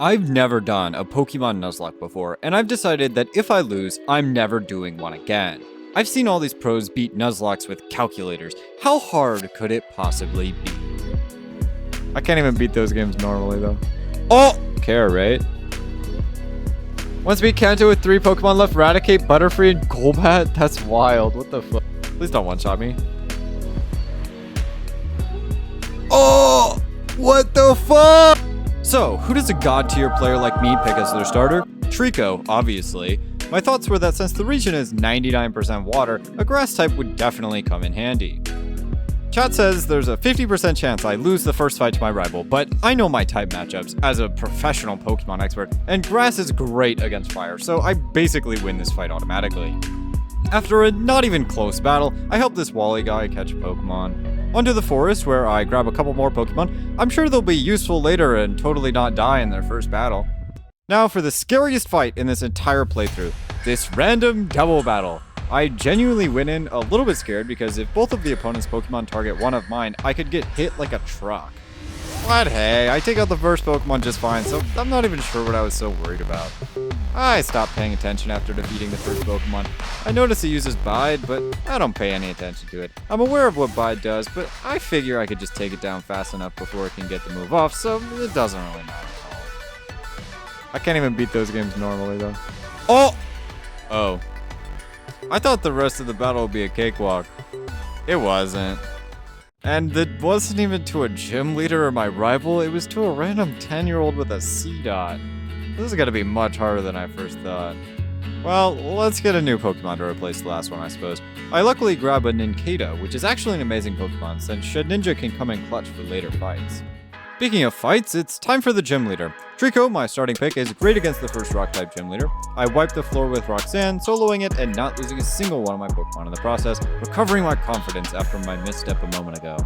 I've never done a Pokemon Nuzlocke before, and I've decided that if I lose, I'm never doing one again. I've seen all these pros beat Nuzlockes with calculators. How hard could it possibly be? I can't even beat those games normally, though. Oh! Care, right? Once beat Kanto with 3 Pokemon left, Raticate, Butterfree, and Golbat? That's wild. What the fuck? Please don't one-shot me. Oh! What the fuck? So, who does a god-tier player like me pick as their starter? Trico, obviously. My thoughts were that since the region is 99% water, a grass type would definitely come in handy. Chat says there's a 50% chance I lose the first fight to my rival, but I know my type matchups as a professional Pokemon expert, and grass is great against fire, so I basically win this fight automatically. After a not even close battle, I help this Wally guy catch a Pokemon. Onto the forest, where I grab a couple more Pokemon. I'm sure they'll be useful later and totally not die in their first battle. Now for the scariest fight in this entire playthrough, this random double battle. I genuinely went in a little bit scared because if both of the opponent's Pokemon target one of mine, I could get hit like a truck. But hey, I take out the first Pokemon just fine, so I'm not even sure what I was so worried about. I stopped paying attention after defeating the first Pokemon. I notice it uses Bide, but I don't pay any attention to it. I'm aware of what Bide does, but I figure I could just take it down fast enough before it can get the move off, so it doesn't really matter at all. I can't even beat those games normally, though. Oh! I thought the rest of the battle would be a cakewalk. It wasn't. And it wasn't even to a gym leader or my rival, it was to a random 10-year-old with a C-dot. This is gonna be much harder than I first thought. Well, let's get a new Pokemon to replace the last one, I suppose. I luckily grab a Nincada, which is actually an amazing Pokemon, since Shedinja can come in clutch for later fights. Speaking of fights, it's time for the gym leader. Trico, my starting pick, is great against the first rock-type gym leader. I wipe the floor with Roxanne, soloing it and not losing a single one of my Pokemon in the process, recovering my confidence after my misstep a moment ago.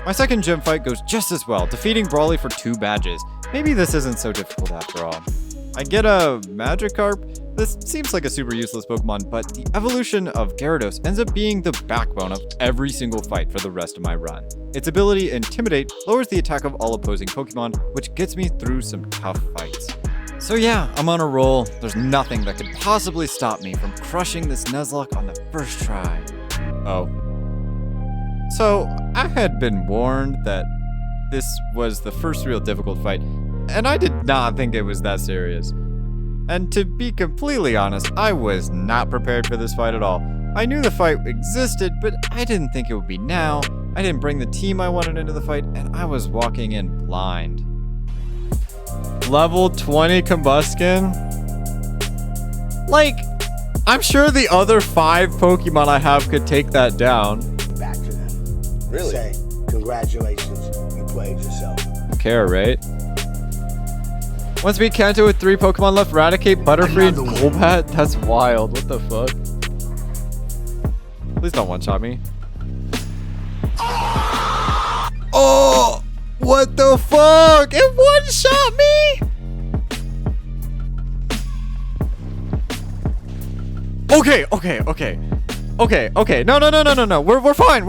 My second gym fight goes just as well, defeating Brawly for 2 badges. Maybe this isn't so difficult after all. I get a Magikarp. This seems like a super useless Pokemon, but the evolution of Gyarados ends up being the backbone of every single fight for the rest of my run. Its ability Intimidate lowers the attack of all opposing Pokemon, which gets me through some tough fights. So yeah, I'm on a roll. There's nothing that could possibly stop me from crushing this Nuzlocke on the first try. Oh. So, I had been warned that this was the first real difficult fight, and I did not think it was that serious. And to be completely honest, I was not prepared for this fight at all. I knew the fight existed, but I didn't think it would be now. I didn't bring the team I wanted into the fight, and I was walking in blind. Level 20 Combuskin? Like, I'm sure the other 5 Pokemon I have could take that down. Back to them. Really? Say, congratulations, you played yourself. Care, right? Once beat Kanto with 3 Pokemon left, Raticate, Butterfree, and Golbat? That's wild. What the fuck? Please don't one-shot me. Oh! What the fuck? It one-shot me? Okay. No. We're fine.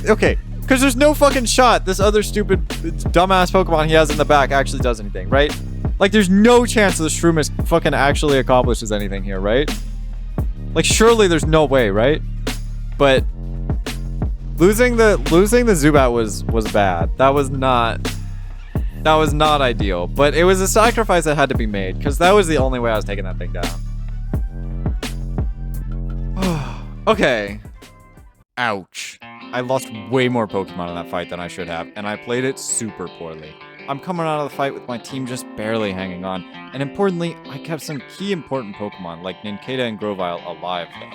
Okay. Because there's no fucking shot this other stupid, dumbass Pokemon he has in the back actually does anything, right? Like, there's no chance the Shroomish fucking actually accomplishes anything here, right? Like, surely there's no way, right? But losing the Zubat was bad. That was not ideal. But it was a sacrifice that had to be made, because that was the only way I was taking that thing down. Okay. Ouch. I lost way more Pokemon in that fight than I should have, and I played it super poorly. I'm coming out of the fight with my team just barely hanging on, and importantly, I kept some key important Pokemon like Nincada and Grovyle alive though.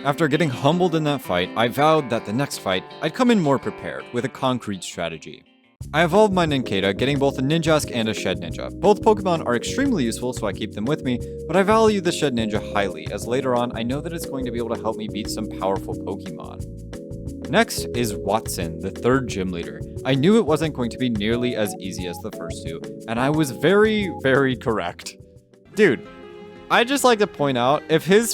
After getting humbled in that fight, I vowed that the next fight, I'd come in more prepared, with a concrete strategy. I evolved my Nincada, getting both a Ninjask and a Shedinja. Both Pokemon are extremely useful, so I keep them with me, but I value the Shedinja highly, as later on I know that it's going to be able to help me beat some powerful Pokemon. Next is Watson, the 3rd gym leader. I knew it wasn't going to be nearly as easy as the first 2, and I was very, very correct. Dude, I'd just like to point out, if his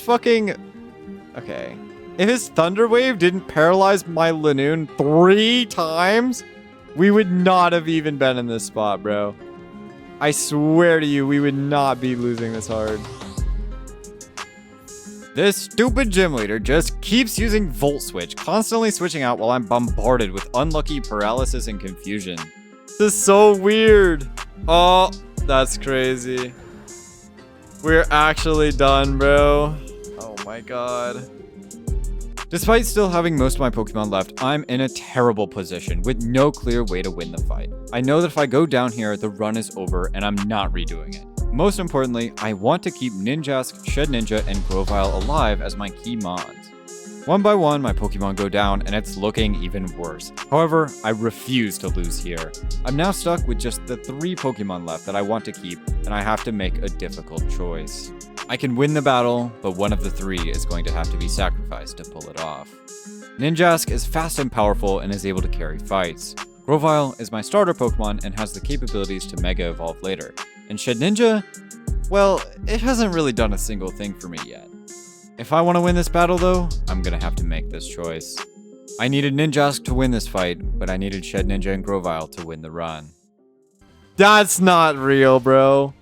Thunder Wave didn't paralyze my Linoone 3 times, we would not have even been in this spot, bro. I swear to you, we would not be losing this hard. This stupid gym leader just keeps using Volt Switch, constantly switching out while I'm bombarded with unlucky paralysis and confusion. This is so weird. Oh, that's crazy. We're actually done, bro. Oh my god. Despite still having most of my Pokemon left, I'm in a terrible position with no clear way to win the fight. I know that if I go down here, the run is over and I'm not redoing it. Most importantly, I want to keep Ninjask, Shedninja, and Grovyle alive as my key mons. One by one, my Pokemon go down, and it's looking even worse. However, I refuse to lose here. I'm now stuck with just the 3 Pokemon left that I want to keep, and I have to make a difficult choice. I can win the battle, but one of the 3 is going to have to be sacrificed to pull it off. Ninjask is fast and powerful and is able to carry fights. Grovyle is my starter Pokemon and has the capabilities to Mega Evolve later. And Shedninja, well, it hasn't really done a single thing for me yet. If I want to win this battle though, I'm gonna have to make this choice. I needed Ninjask to win this fight, but I needed Shedninja and Grovyle to win the run. That's not real, bro.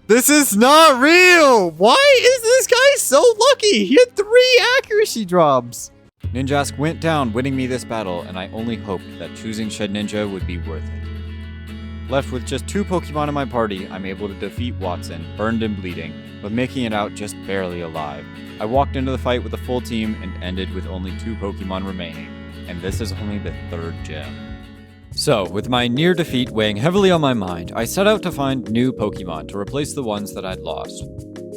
This is not real! Why is this guy so lucky? He had 3 accuracy drops. Ninjask went down, winning me this battle, and I only hoped that choosing Shedninja would be worth it. Left with just 2 Pokemon in my party, I'm able to defeat Watson, burned and bleeding, but making it out just barely alive. I walked into the fight with a full team and ended with only 2 Pokemon remaining, and this is only the 3rd gym. So, with my near defeat weighing heavily on my mind, I set out to find new Pokemon to replace the ones that I'd lost.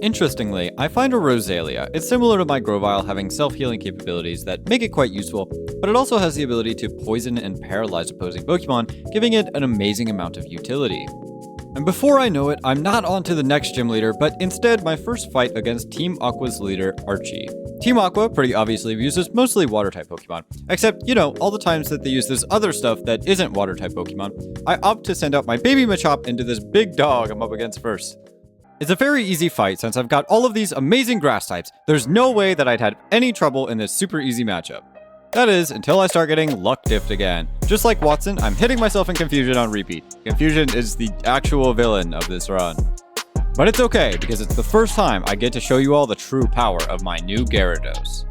Interestingly, I find a Rosalia. It's similar to my Grovyle, having self-healing capabilities that make it quite useful, but it also has the ability to poison and paralyze opposing Pokemon, giving it an amazing amount of utility. And before I know it, I'm not on to the next gym leader, but instead my first fight against Team Aqua's leader, Archie. Team Aqua, pretty obviously, uses mostly Water-type Pokemon. Except, you know, all the times that they use this other stuff that isn't Water-type Pokemon, I opt to send out my baby Machop into this big dog I'm up against first. It's a very easy fight since I've got all of these amazing grass types. There's no way that I'd had any trouble in this super easy matchup. That is, until I start getting luck diffed again. Just like Watson, I'm hitting myself in Confusion on repeat. Confusion is the actual villain of this run. But it's okay, because it's the first time I get to show you all the true power of my new Gyarados.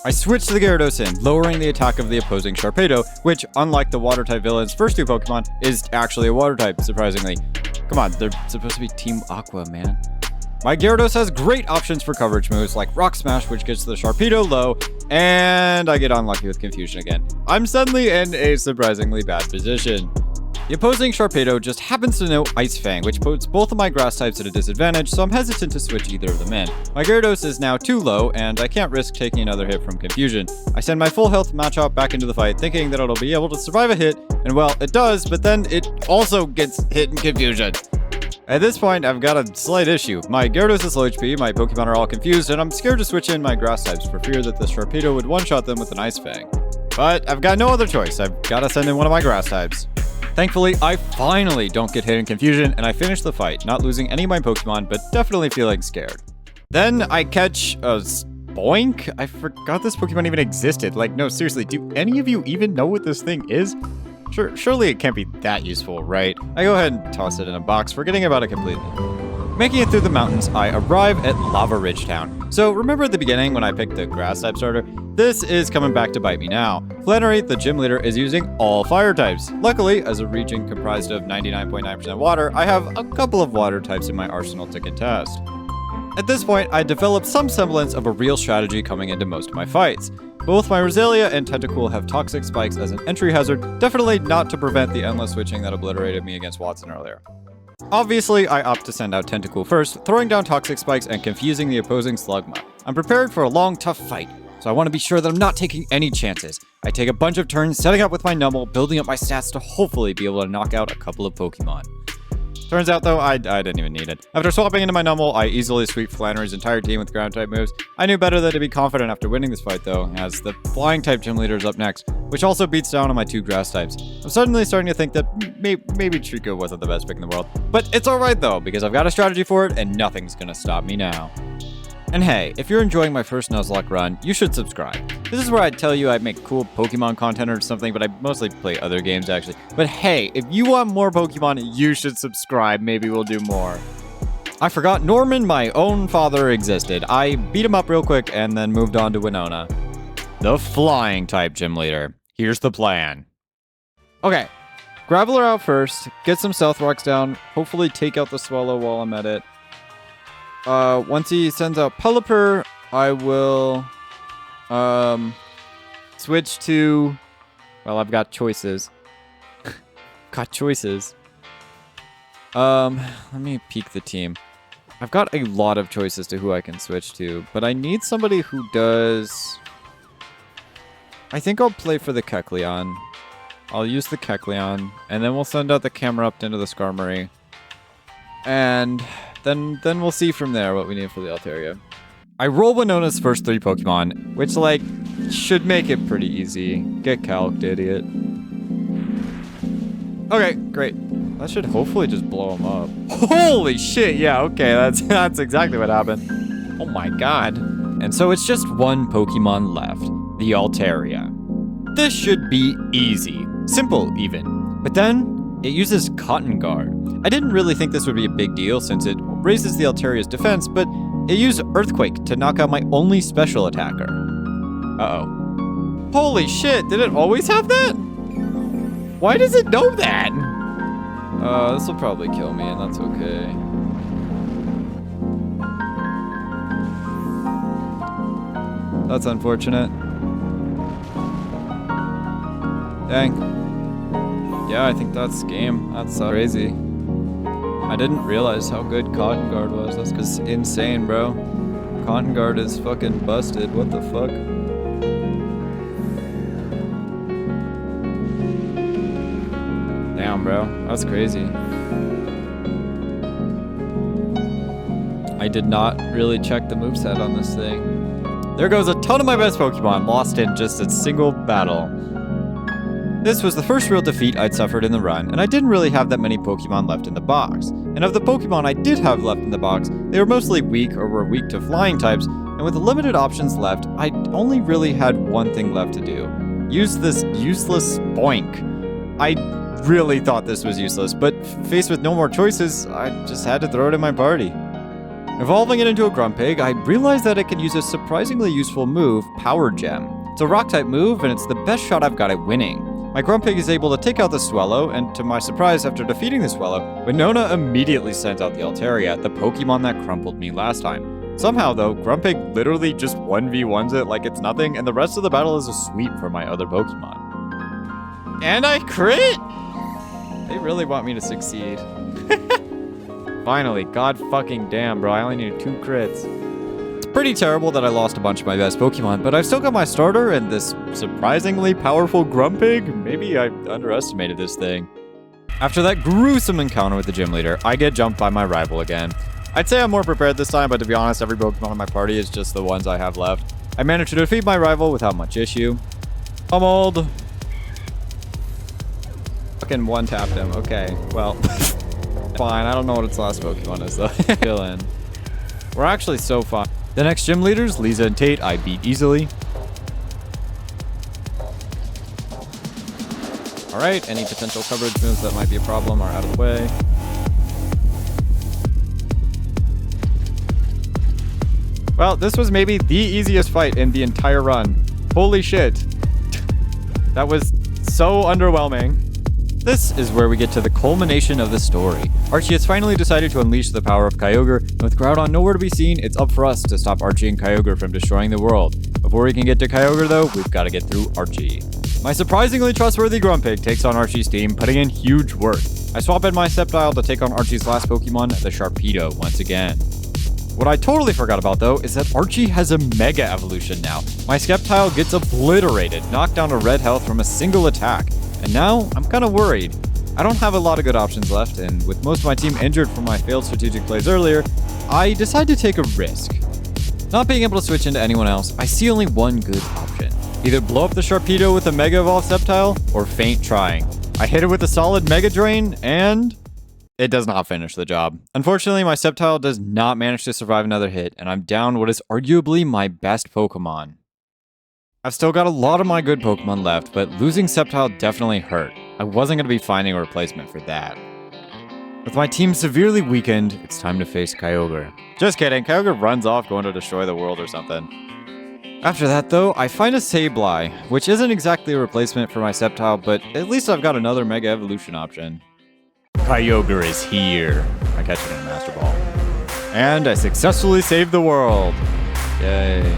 I switched the Gyarados in, lowering the attack of the opposing Sharpedo, which, unlike the Water-type villain's first 2 Pokemon, is actually a Water-type, surprisingly. Come on, they're supposed to be Team Aqua, man. My Gyarados has great options for coverage moves like Rock Smash, which gets the Sharpedo low, and I get unlucky with Confusion again. I'm suddenly in a surprisingly bad position. The opposing Sharpedo just happens to know Ice Fang, which puts both of my grass types at a disadvantage, so I'm hesitant to switch either of them in. My Gyarados is now too low, and I can't risk taking another hit from Confusion. I send my full health Machop back into the fight, thinking that it'll be able to survive a hit, and well, it does, but then it also gets hit in Confusion. At this point, I've got a slight issue. My Gyarados is low HP, my Pokemon are all confused, and I'm scared to switch in my grass types for fear that the Sharpedo would one-shot them with an Ice Fang. But I've got no other choice, I've got to send in one of my grass types. Thankfully, I finally don't get hit in Confusion, and I finish the fight, not losing any of my Pokemon, but definitely feeling scared. Then I catch a Spoink? I forgot this Pokemon even existed. Like, no, seriously, do any of you even know what this thing is? Surely it can't be that useful, right? I go ahead and toss it in a box, forgetting about it completely. Making it through the mountains, I arrive at Lava Ridge Town. So remember at the beginning when I picked the grass type starter? This is coming back to bite me now. Flannery, the gym leader, is using all fire types. Luckily, as a region comprised of 99.9% water, I have a couple of water types in my arsenal to contest. At this point, I developed some semblance of a real strategy coming into most of my fights. Both my Rosalia and Tentacool have Toxic Spikes as an entry hazard, definitely not to prevent the endless switching that obliterated me against Watson earlier. Obviously, I opt to send out Tentacool first, throwing down Toxic Spikes and confusing the opposing Slugma. I'm prepared for a long, tough fight, so I want to be sure that I'm not taking any chances. I take a bunch of turns setting up with my Numble, building up my stats to hopefully be able to knock out a couple of Pokemon. Turns out, though, I didn't even need it. After swapping into my Numble, I easily sweep Flannery's entire team with ground-type moves. I knew better than to be confident after winning this fight, though, as the Flying-type gym leader is up next, which also beats down on my 2 grass types. I'm suddenly starting to think that maybe Trico wasn't the best pick in the world. But it's alright, though, because I've got a strategy for it, and nothing's gonna stop me now. And hey, if you're enjoying my first Nuzlocke run, you should subscribe. This is where I'd tell you I make cool Pokemon content or something, but I mostly play other games actually. But hey, if you want more Pokemon, you should subscribe. Maybe we'll do more. I forgot Norman, my own father, existed. I beat him up real quick and then moved on to Winona. The flying type gym leader. Here's the plan. Okay, Graveler out first, get some Stealth Rocks down, hopefully take out the Swallow while I'm at it. Once he sends out Pelipper, I will switch to, well, I've got choices. Let me peek the team. I've got a lot of choices to who I can switch to, but I need somebody who does... I think I'll play for the Kecleon. I'll use the Kecleon, and then we'll send out the Camerupt into the Skarmory. And then we'll see from there what we need for the Altaria. I roll Winona's first 3 Pokemon, which, like, should make it pretty easy. Get calced, idiot. Okay, great. That should hopefully just blow him up. Holy shit, yeah, okay, that's exactly what happened. Oh my god. And so it's just one Pokemon left, the Altaria. This should be easy. Simple, even. But then, it uses Cotton Guard. I didn't really think this would be a big deal since it raises the Altaria's defense, but it used Earthquake to knock out my only special attacker. Uh-oh. Holy shit, did it always have that? Why does it know that? This will probably kill me, and that's okay. That's unfortunate. Dang. Yeah, I think that's game. That's crazy. I didn't realize how good Cotton Guard was. That's just insane, bro. Cotton Guard is fucking busted. What the fuck? Damn, bro. That's crazy. I did not really check the moveset on this thing. There goes a ton of my best Pokemon, lost in just a single battle. This was the first real defeat I'd suffered in the run, and I didn't really have that many Pokemon left in the box. And of the Pokemon I did have left in the box, they were mostly weak or were weak to flying types, and with limited options left, I only really had one thing left to do. Use this useless Boink. I really thought this was useless, but faced with no more choices, I just had to throw it in my party. Evolving it into a Grumpig, I realized that it can use a surprisingly useful move, Power Gem. It's a Rock-type move, and it's the best shot I've got at winning. My Grumpig is able to take out the Swallow, and to my surprise, after defeating the Swallow, Winona immediately sends out the Altaria, the Pokemon that crumpled me last time. Somehow, though, Grumpig literally just 1v1s it like it's nothing, and the rest of the battle is a sweep for my other Pokemon. And I crit! They really want me to succeed. Finally, god fucking damn, bro, I only needed 2 crits. It's pretty terrible that I lost a bunch of my best Pokemon, but I've still got my starter and this surprisingly powerful Grumpig. Maybe I underestimated this thing. After that gruesome encounter with the gym leader, I get jumped by my rival again. I'd say I'm more prepared this time, but to be honest, every Pokemon in my party is just the ones I have left. I managed to defeat my rival without much issue. Pummeled. Fucking one-tapped him. Okay, well, fine. I don't know what its last Pokemon is, though. Chill in. We're actually so fine. The next gym leaders, Lisa and Tate, I beat easily. Alright, any potential coverage moves that might be a problem are out of the way. Well, this was maybe the easiest fight in the entire run. Holy shit. That was so underwhelming. This is where we get to the culmination of the story. Archie has finally decided to unleash the power of Kyogre, and with Groudon nowhere to be seen, it's up for us to stop Archie and Kyogre from destroying the world. Before we can get to Kyogre though, we've got to get through Archie. My surprisingly trustworthy Grumpig takes on Archie's team, putting in huge work. I swap in my Sceptile to take on Archie's last Pokemon, the Sharpedo, once again. What I totally forgot about though is that Archie has a Mega Evolution now. My Sceptile gets obliterated, knocked down to red health from a single attack. And now, I'm kind of worried. I don't have a lot of good options left, and with most of my team injured from my failed strategic plays earlier, I decide to take a risk. Not being able to switch into anyone else, I see only one good option. Either blow up the Sharpedo with a Mega Evolved Sceptile, or faint trying. I hit it with a solid Mega Drain, and It does not finish the job. Unfortunately, my Sceptile does not manage to survive another hit, and I'm down what is arguably my best Pokemon. I've still got a lot of my good Pokemon left, but losing Sceptile definitely hurt. I wasn't going to be finding a replacement for that. With my team severely weakened, it's time to face Kyogre. Just kidding, Kyogre runs off going to destroy the world or something. After that though, I find a Sableye, which isn't exactly a replacement for my Sceptile, but at least I've got another Mega Evolution option. Kyogre is here. I catch it in a Master Ball. And I successfully saved the world. Yay.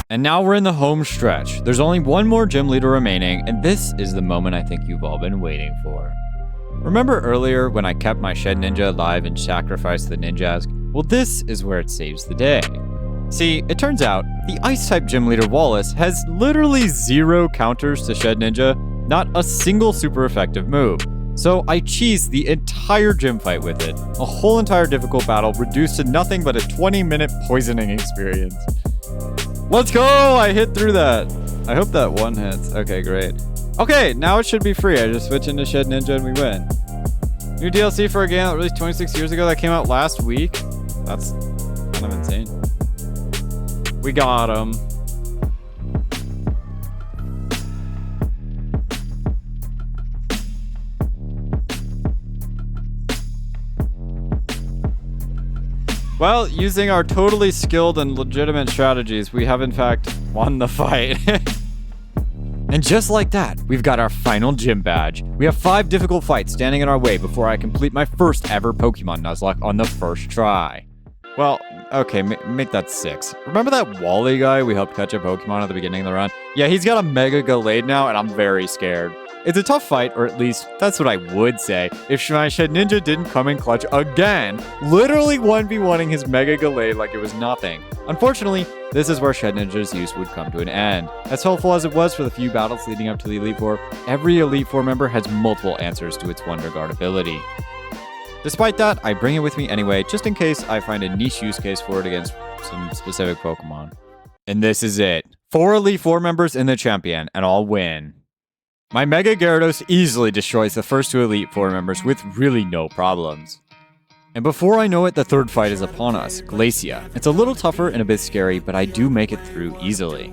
And now we're in the home stretch. There's only one more gym leader remaining, and this is the moment I think you've all been waiting for. Remember earlier when I kept my Shed Ninja alive and sacrificed the Ninjask? Well, this is where it saves the day. See, it turns out, the Ice-type gym leader Wallace has literally 0 counters to Shed Ninja, not a single super effective move. So I cheesed the entire gym fight with it. A whole entire difficult battle reduced to nothing but a 20-minute poisoning experience. Let's go! I hit through that. I hope that one hits. Okay, great. Okay, now it should be free. I just switch into Shed Ninja and we win. New DLC for a game that released 26 years ago that came out last week. That's kind of insane. We got him. Well, using our totally skilled and legitimate strategies, we have in fact won the fight. And just like that, we've got our final gym badge. We have 5 difficult fights standing in our way before I complete my first ever Pokemon Nuzlocke on the first try. Well, okay, make that 6. Remember that Wally guy we helped catch a Pokemon at the beginning of the run? Yeah, he's got a Mega Gallade now, and I'm very scared. It's a tough fight, or at least that's what I would say, if my Shed Ninja didn't come in clutch again, literally 1v1ing his Mega Gallade like it was nothing. Unfortunately, this is where Shed Ninja's use would come to an end. As helpful as it was for the few battles leading up to the Elite Four, every Elite Four member has multiple answers to its Wonder Guard ability. Despite that, I bring it with me anyway, just in case I find a niche use case for it against some specific Pokemon. And this is it. 4 Elite Four members in the champion, and I'll win. My Mega Gyarados easily destroys the first 2 Elite Four members with really no problems. And before I know it, the third fight is upon us, Glacia. It's a little tougher and a bit scary, but I do make it through easily.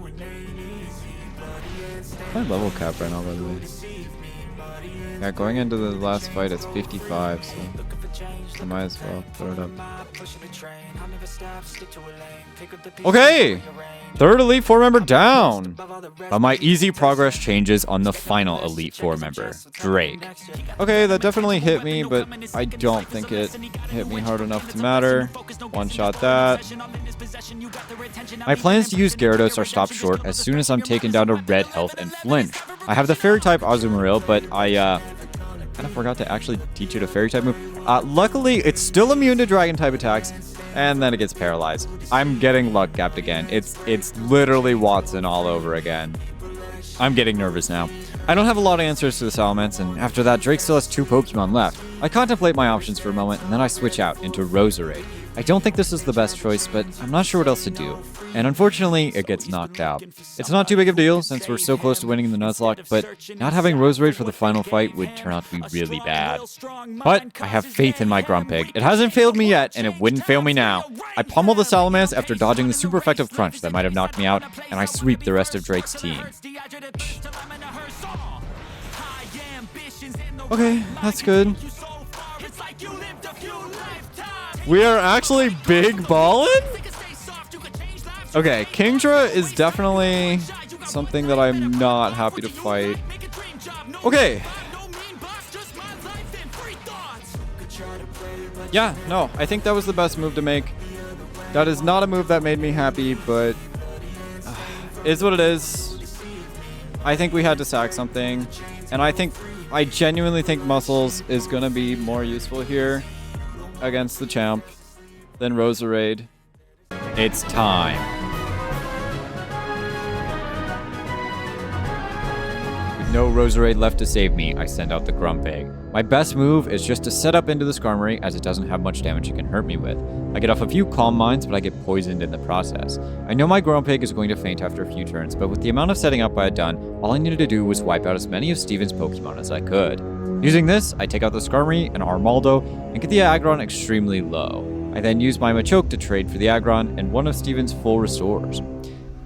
My level cap right now, by the way. Yeah, going into the last fight, it's 55, so I might as well put it up. Okay! 3rd Elite Four member down! But my easy progress changes on the final Elite Four member, Drake. Okay, that definitely hit me, but I don't think it hit me hard enough to matter. One-shot that. My plans to use Gyarados are stopped short as soon as I'm taken down to red health and flinch. I have the Fairy-type Azumarill, but I kind of forgot to actually teach it a Fairy-type move. Luckily, it's still immune to Dragon-type attacks, and then it gets paralyzed. I'm getting luck gapped again. It's literally Watson all over again. I'm getting nervous now. I don't have a lot of answers to the Salamence, and after that, Drake still has 2 Pokemon left. I contemplate my options for a moment, and then I switch out into Roserade. I don't think this is the best choice, but I'm not sure what else to do. And unfortunately, it gets knocked out. It's not too big of a deal, since we're so close to winning the Nuzlocke, but not having Roserade for the final fight would turn out to be really bad. But I have faith in my Grumpig. It hasn't failed me yet, and it wouldn't fail me now. I pummel the Salamence after dodging the super effective Crunch that might have knocked me out, and I sweep the rest of Drake's team. Okay, that's good. We are actually big ballin'? Okay, Kingdra is definitely something that I'm not happy to fight. Okay. Yeah, no, I think that was the best move to make. That is not a move that made me happy, but is what it is. I think we had to sack something, and I genuinely think Muscles is gonna be more useful here against the champ than Roserade. It's time. With no Roserade left to save me, I send out the Grumpig. My best move is just to set up into the Skarmory, as it doesn't have much damage it can hurt me with. I get off a few Calm Minds, but I get poisoned in the process. I know my Grumpig is going to faint after a few turns, but with the amount of setting up I had done, all I needed to do was wipe out as many of Steven's Pokemon as I could. Using this, I take out the Skarmory and Armaldo and get the Aggron extremely low. I then use my Machoke to trade for the Aggron and one of Steven's full restores.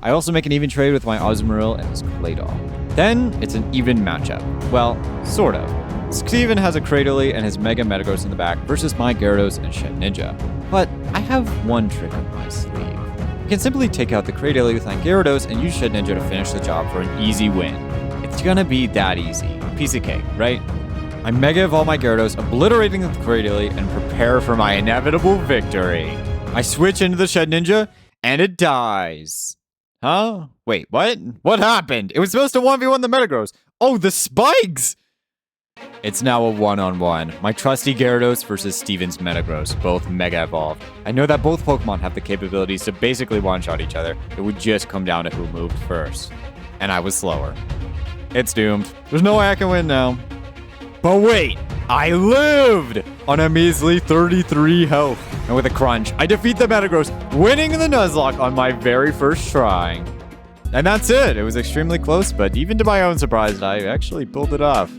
I also make an even trade with my Azumarill and his Claydol. Then, it's an even matchup. Well, sort of. Steven has a Cradily and his Mega Metagross in the back versus my Gyarados and Shed Ninja. But I have one trick up my sleeve. I can simply take out the Cradily with my Gyarados and use Shed Ninja to finish the job for an easy win. It's gonna be that easy. Piece of cake, right? I Mega Evolve my Gyarados, obliterating the Cradily, and prepare for my inevitable victory. I switch into the Shed Ninja, and it dies. Huh? Wait, what? What happened? It was supposed to 1v1 the Metagross. Oh, the spikes! It's now a one-on-one. My trusty Gyarados versus Steven's Metagross, both Mega Evolved. I know that both Pokemon have the capabilities to basically one-shot each other. It would just come down to who moved first. And I was slower. It's doomed. There's no way I can win now. But wait, I lived on a measly 33 health. And with a crunch, I defeat the Metagross, winning the Nuzlocke on my very first try. And that's it. It was extremely close, but even to my own surprise, I actually pulled it off.